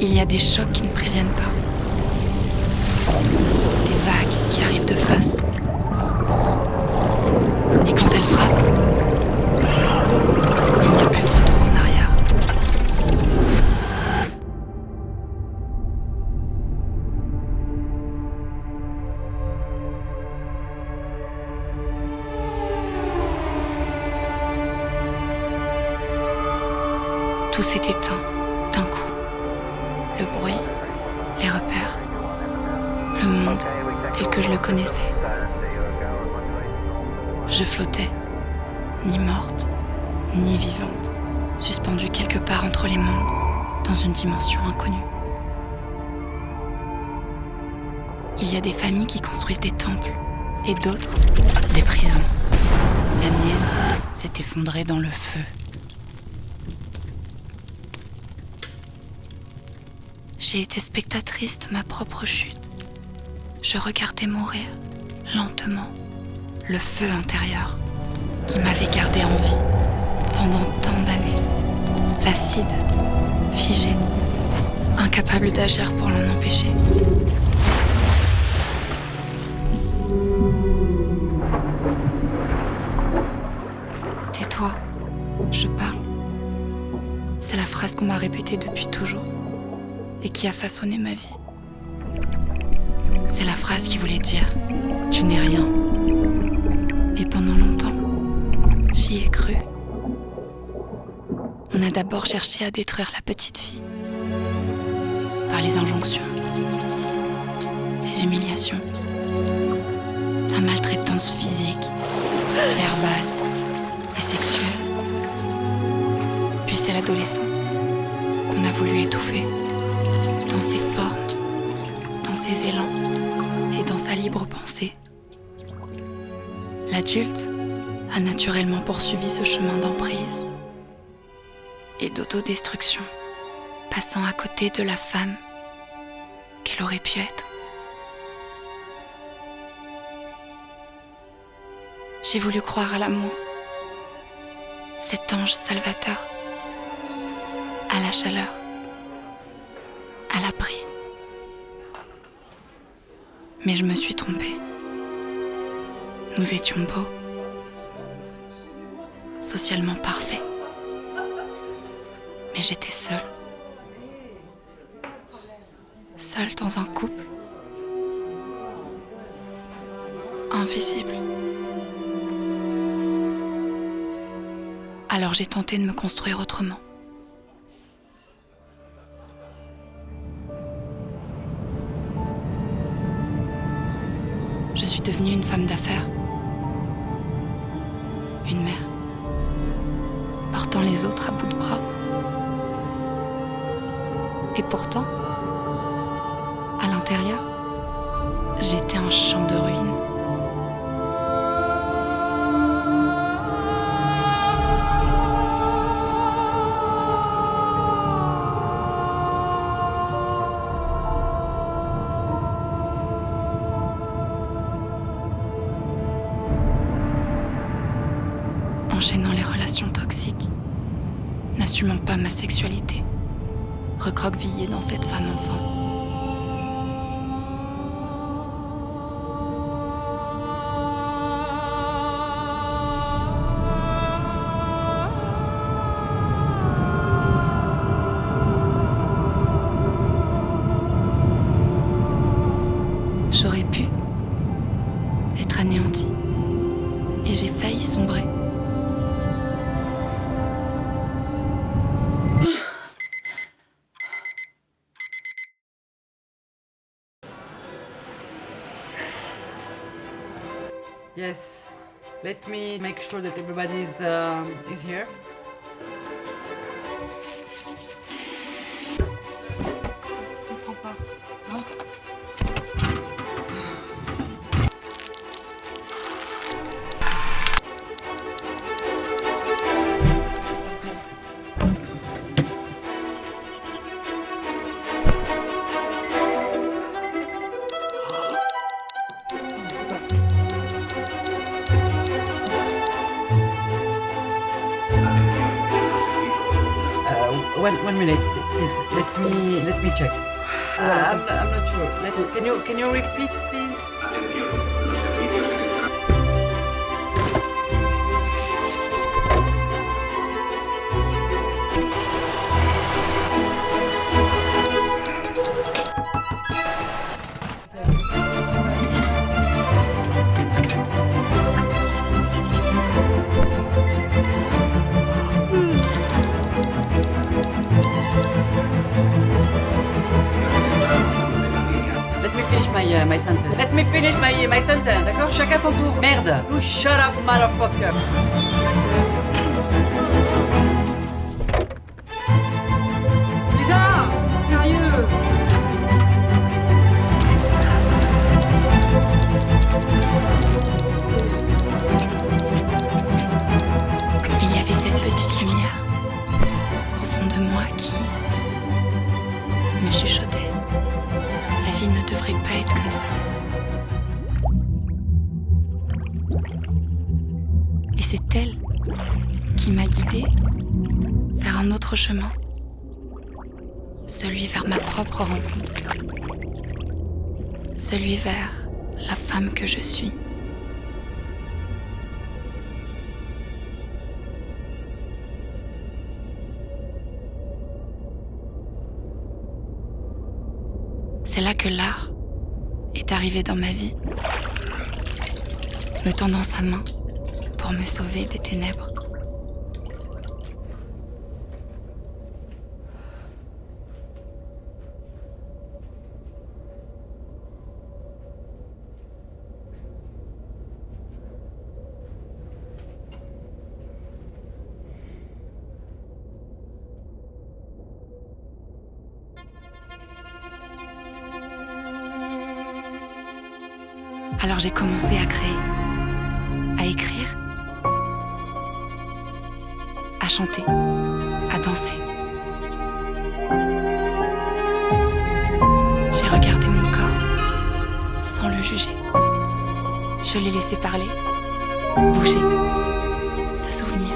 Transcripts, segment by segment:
Il y a des chocs qui ne préviennent pas. Des vagues qui arrivent de face. Et quand elles frappent, il n'y a plus de retour en arrière. Tout s'est éteint d'un coup. Le bruit, les repères, le monde tel que je le connaissais. Je flottais, ni morte, ni vivante, suspendue quelque part entre les mondes, dans une dimension inconnue. Il y a des familles qui construisent des temples, et d'autres, des prisons. La mienne s'est effondrée dans le feu. J'ai été spectatrice de ma propre chute. Je regardais mourir, lentement, le feu intérieur qui m'avait gardé en vie pendant tant d'années. Placide, figé, incapable d'agir pour l'en empêcher. Tais-toi, je parle. C'est la phrase qu'on m'a répétée depuis toujours et qui a façonné ma vie. C'est la phrase qui voulait dire « tu n'es rien ». Et pendant longtemps, j'y ai cru. On a d'abord cherché à détruire la petite fille. Par les injonctions, les humiliations, la maltraitance physique, verbale et sexuelle. Puis c'est l'adolescent qu'on a voulu étouffer dans ses formes, dans ses élans et dans sa libre pensée. L'adulte a naturellement poursuivi ce chemin d'emprise et d'autodestruction, passant à côté de la femme qu'elle aurait pu être. J'ai voulu croire à l'amour, cet ange salvateur, à la chaleur, à l'abri. Mais je me suis trompée. Nous étions beaux, socialement parfaits. Mais j'étais seule. Seule dans un couple. Invisible. Alors j'ai tenté de me construire autrement. Je suis devenue une femme d'affaires. Une mère. Portant les autres à bout de bras. Et pourtant, à l'intérieur, j'étais un champ de ruines. Enchaînant les relations toxiques, n'assumant pas ma sexualité, recroquevillée dans cette femme enfant. J'aurais pu être anéantie et j'ai failli sombrer. Yes, let me make sure that everybody is here. Je comprends pas. Hein? One minute. Please, let me check. I'm not sure. Can you repeat, please? Let me finish my sentence. Let me finish my sentence, d'accord? Chacun son tour. Merde! You shut up, motherfucker! Lisa! Sérieux! Il y avait cette petite lumière au fond de moi qui me chuchotait. La vie ne devrait pas être comme ça. Et c'est elle qui m'a guidée vers un autre chemin, celui vers ma propre rencontre, celui vers la femme que je suis. C'est là que l'art est arrivé dans ma vie, me tendant sa main pour me sauver des ténèbres. Alors j'ai commencé à créer, à écrire, à chanter, à danser. J'ai regardé mon corps sans le juger. Je l'ai laissé parler, bouger, se souvenir.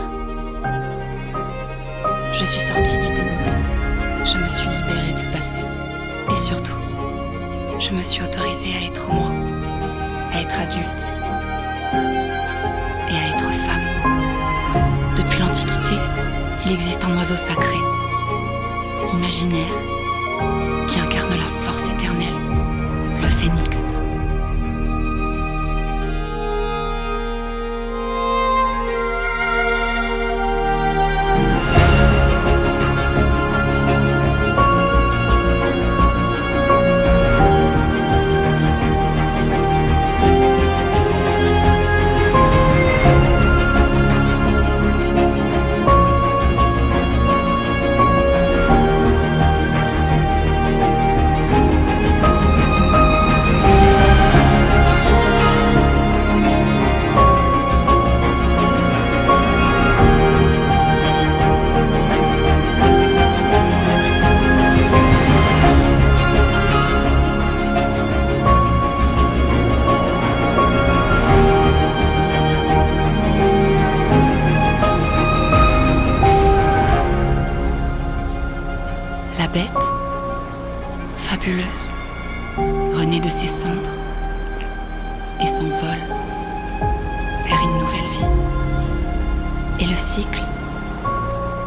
Je suis sortie du déni. Je me suis libérée du passé. Et surtout, je me suis autorisée à être moi, à être adulte et à être femme. Depuis l'Antiquité, il existe un oiseau sacré, imaginaire, qui incarne la force éternelle, le phénix. La bête, fabuleuse, renaît de ses cendres et s'envole vers une nouvelle vie. Et le cycle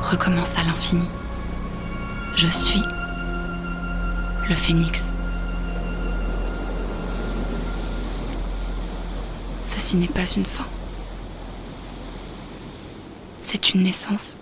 recommence à l'infini. Je suis le phénix. Ceci n'est pas une fin. C'est une naissance.